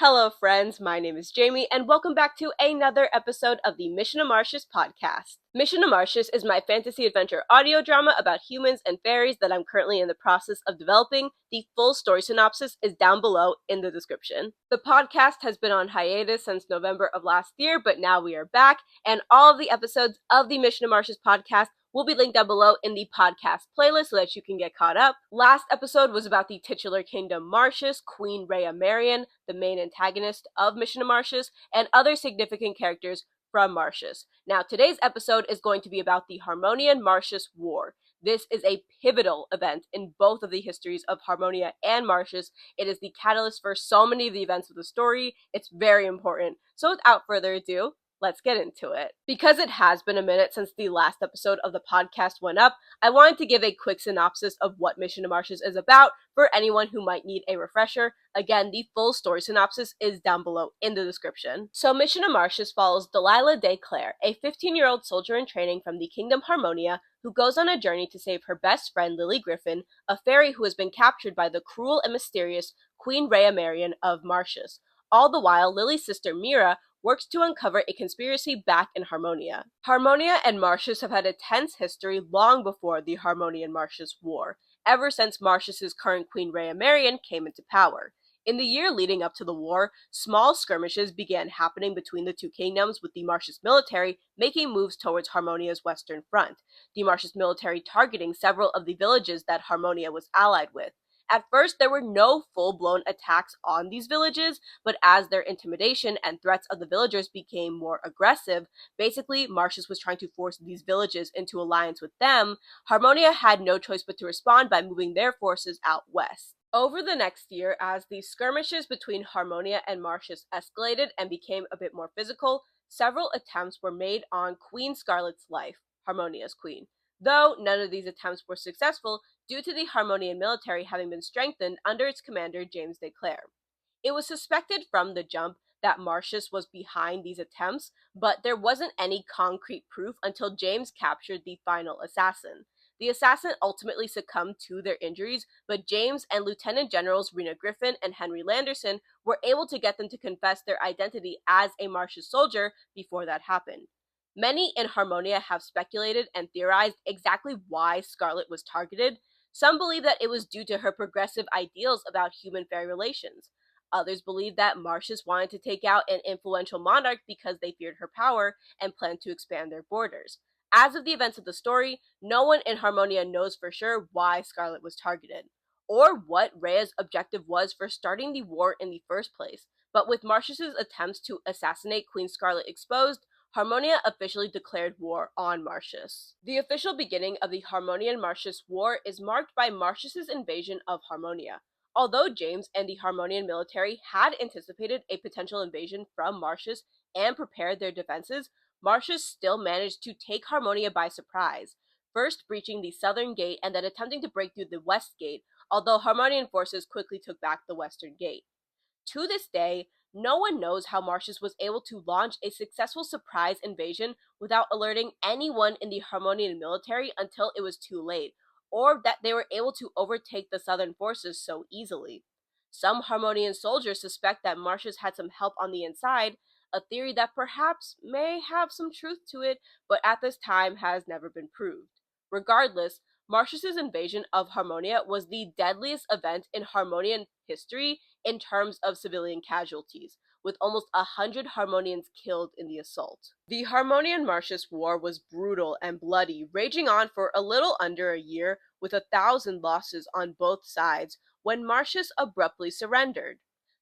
Hello friends, my name is Jamie, and welcome back to another episode of the Martius podcast. Martius is my fantasy adventure audio drama about humans and fairies that I'm currently in the process of developing. The full story synopsis is down below in the description. The podcast has been on hiatus since November of last year, but now we are back, and all of the episodes of the Martius podcast will be linked down below in the podcast playlist so that you can get caught up. Last episode was about the titular kingdom Martius, Queen Reya Marian, the main antagonist of Martius, and other significant characters from Martius. Now, today's episode is going to be about the Harmonian-Martius War. This is a pivotal event in both of the histories of Harmonia and Martius. It is the catalyst for so many of the events of the story. It's very important. So without further ado, let's get into it. Because it has been a minute since the last episode of the podcast went up, I wanted to give a quick synopsis of what Martius is about for anyone who might need a refresher. Again, the full story synopsis is down below in the description. So Martius follows Delilah de Clare, a 15-year-old soldier in training from the Kingdom Harmonia, who goes on a journey to save her best friend Lily Griffin, a fairy who has been captured by the cruel and mysterious Queen Reya Marian of Martius. All the while, Lily's sister Mira works to uncover a conspiracy back in Harmonia. Harmonia and Martius have had a tense history long before the Harmonian-Martius War, ever since Martius's current Queen Reya Marian came into power. In the year leading up to the war, small skirmishes began happening between the two kingdoms, with the Martius military making moves towards Harmonia's western front, the Martius military targeting several of the villages that Harmonia was allied with. At first, there were no full-blown attacks on these villages, but as their intimidation and threats of the villagers became more aggressive, basically Martius was trying to force these villages into alliance with them. Harmonia had no choice but to respond by moving their forces out west. Over the next year, as the skirmishes between Harmonia and Martius escalated and became a bit more physical, several attempts were made on Queen Scarlet's life, Harmonia's queen. Though none of these attempts were successful due to the Harmonian military having been strengthened under its commander James de Clare. It was suspected from the jump that Martius was behind these attempts, but there wasn't any concrete proof until James captured the final assassin. The assassin ultimately succumbed to their injuries, but James and Lieutenant Generals Lily Griffin and Henry Landerson were able to get them to confess their identity as a Martius soldier before that happened. Many in Harmonia have speculated and theorized exactly why Scarlet was targeted. Some believe that it was due to her progressive ideals about human-fairy relations. Others believe that Martius wanted to take out an influential monarch because they feared her power and planned to expand their borders. As of the events of the story, no one in Harmonia knows for sure why Scarlet was targeted, or what Reya's objective was for starting the war in the first place. But with Martius's attempts to assassinate Queen Scarlet exposed, Harmonia officially declared war on Martius. The official beginning of the Harmonian-Martius War is marked by Martius's invasion of Harmonia. Although James and the Harmonian military had anticipated a potential invasion from Martius and prepared their defenses, Martius still managed to take Harmonia by surprise, first breaching the southern gate and then attempting to break through the west gate, although Harmonian forces quickly took back the western gate. To this day, no one knows how Martius was able to launch a successful surprise invasion without alerting anyone in the Harmonian military until it was too late, or that they were able to overtake the southern forces so easily. Some Harmonian soldiers suspect that Martius had some help on the inside, a theory that perhaps may have some truth to it, but at this time has never been proved. Regardless, Martius's invasion of Harmonia was the deadliest event in Harmonian history in terms of civilian casualties, with almost 100 Harmonians killed in the assault. The Harmonian-Martius War was brutal and bloody, raging on for a little under a year with 1,000 losses on both sides when Martius abruptly surrendered.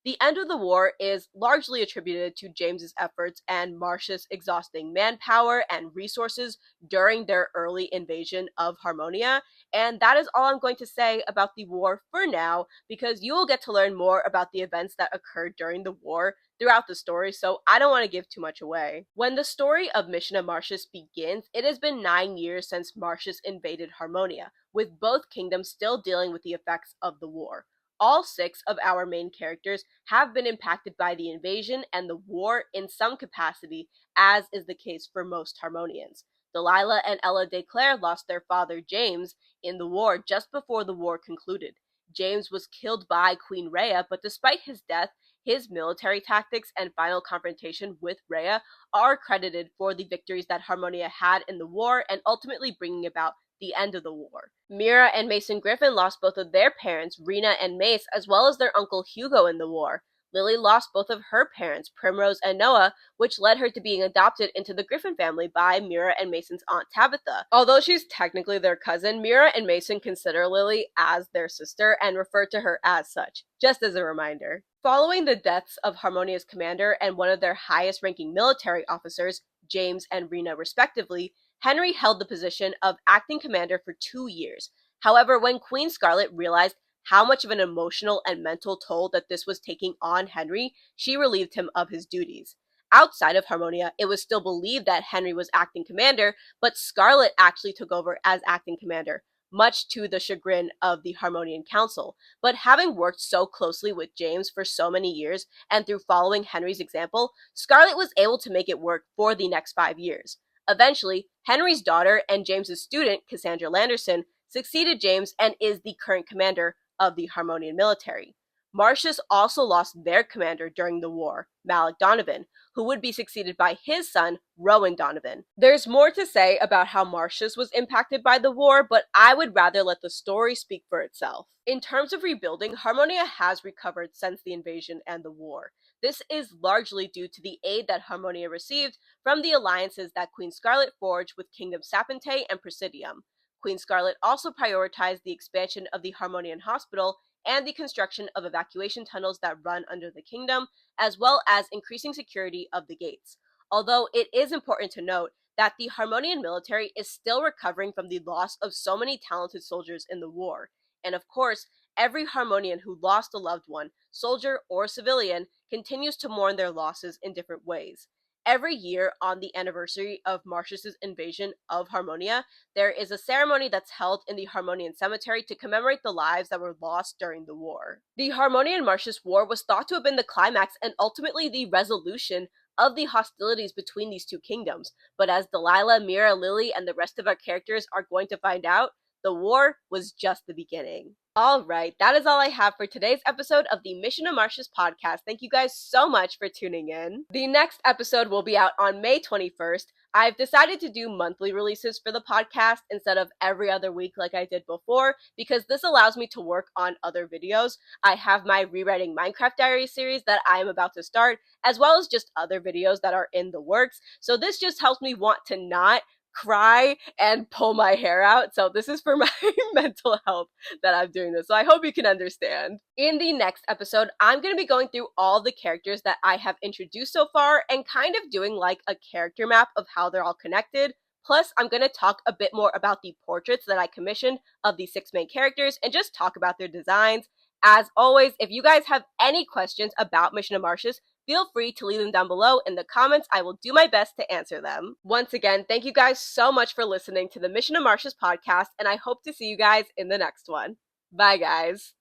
The end of the war is largely attributed to James's efforts and Martius exhausting manpower and resources during their early invasion of Harmonia, and that is all I'm going to say about the war for now, because you will get to learn more about the events that occurred during the war throughout the story, so I don't want to give too much away. When the story of Martius begins, it has been 9 years since Martius invaded Harmonia, with both kingdoms still dealing with the effects of the war. All 6 of our main characters have been impacted by the invasion and the war in some capacity, as is the case for most Harmonians. Delilah and Ella de Clare lost their father James in the war just before the war concluded. James was killed by Queen Reya, but despite his death, his military tactics and final confrontation with Reya are credited for the victories that Harmonia had in the war and ultimately bringing about the end of the war. Mira and Mason Griffin lost both of their parents, Rina and Mace, as well as their uncle Hugo in the war. Lily lost both of her parents, Primrose and Noah, which led her to being adopted into the Griffin family by Mira and Mason's aunt Tabitha. Although she's technically their cousin, Mira and Mason consider Lily as their sister and refer to her as such, just as a reminder. Following the deaths of Harmonia's commander and one of their highest-ranking military officers, James and Rina respectively, Henry held the position of acting commander for 2 years. However, when Queen Scarlet realized how much of an emotional and mental toll that this was taking on Henry, she relieved him of his duties. Outside of Harmonia, it was still believed that Henry was acting commander, but Scarlet actually took over as acting commander, much to the chagrin of the Harmonian Council. But having worked so closely with James for so many years, and through following Henry's example, Scarlet was able to make it work for the next 5 years. Eventually, Henry's daughter and James's student, Cassandra Landerson, succeeded James and is the current commander of the Harmonian military. Martius also lost their commander during the war, Malik Donovan, who would be succeeded by his son, Rowan Donovan. There's more to say about how Martius was impacted by the war, but I would rather let the story speak for itself. In terms of rebuilding, Harmonia has recovered since the invasion and the war. This is largely due to the aid that Harmonia received from the alliances that Queen Scarlet forged with Kingdom Sapente and Presidium. Queen Scarlet also prioritized the expansion of the Harmonian Hospital and the construction of evacuation tunnels that run under the kingdom, as well as increasing security of the gates. Although it is important to note that the Harmonian military is still recovering from the loss of so many talented soldiers in the war. And of course, every Harmonian who lost a loved one, soldier or civilian, continues to mourn their losses in different ways. Every year, on the anniversary of Martius' invasion of Harmonia, there is a ceremony that's held in the Harmonian Cemetery to commemorate the lives that were lost during the war. The Harmonian-Martius War was thought to have been the climax and ultimately the resolution of the hostilities between these two kingdoms, but as Delilah, Mira, Lily, and the rest of our characters are going to find out, the war was just the beginning. Alright, that is all I have for today's episode of the Mission of Martius podcast. Thank you guys so much for tuning in. The next episode will be out on May 21st. I've decided to do monthly releases for the podcast instead of every other week like I did before, because this allows me to work on other videos. I have my Rewriting Minecraft Diary series that I am about to start, as well as just other videos that are in the works. So this just helps me want to not cry and pull my hair out. So this is for my mental health that I'm doing this. So I hope you can understand. In the next episode, I'm going to be going through all the characters that I have introduced so far and kind of doing like a character map of how they're all connected. Plus, I'm going to talk a bit more about the portraits that I commissioned of the 6 main characters and just talk about their designs. As always, if you guys have any questions about Mission of Martius, feel free to leave them down below in the comments. I will do my best to answer them. Once again, thank you guys so much for listening to the Mission of Martius podcast, and I hope to see you guys in the next one. Bye, guys.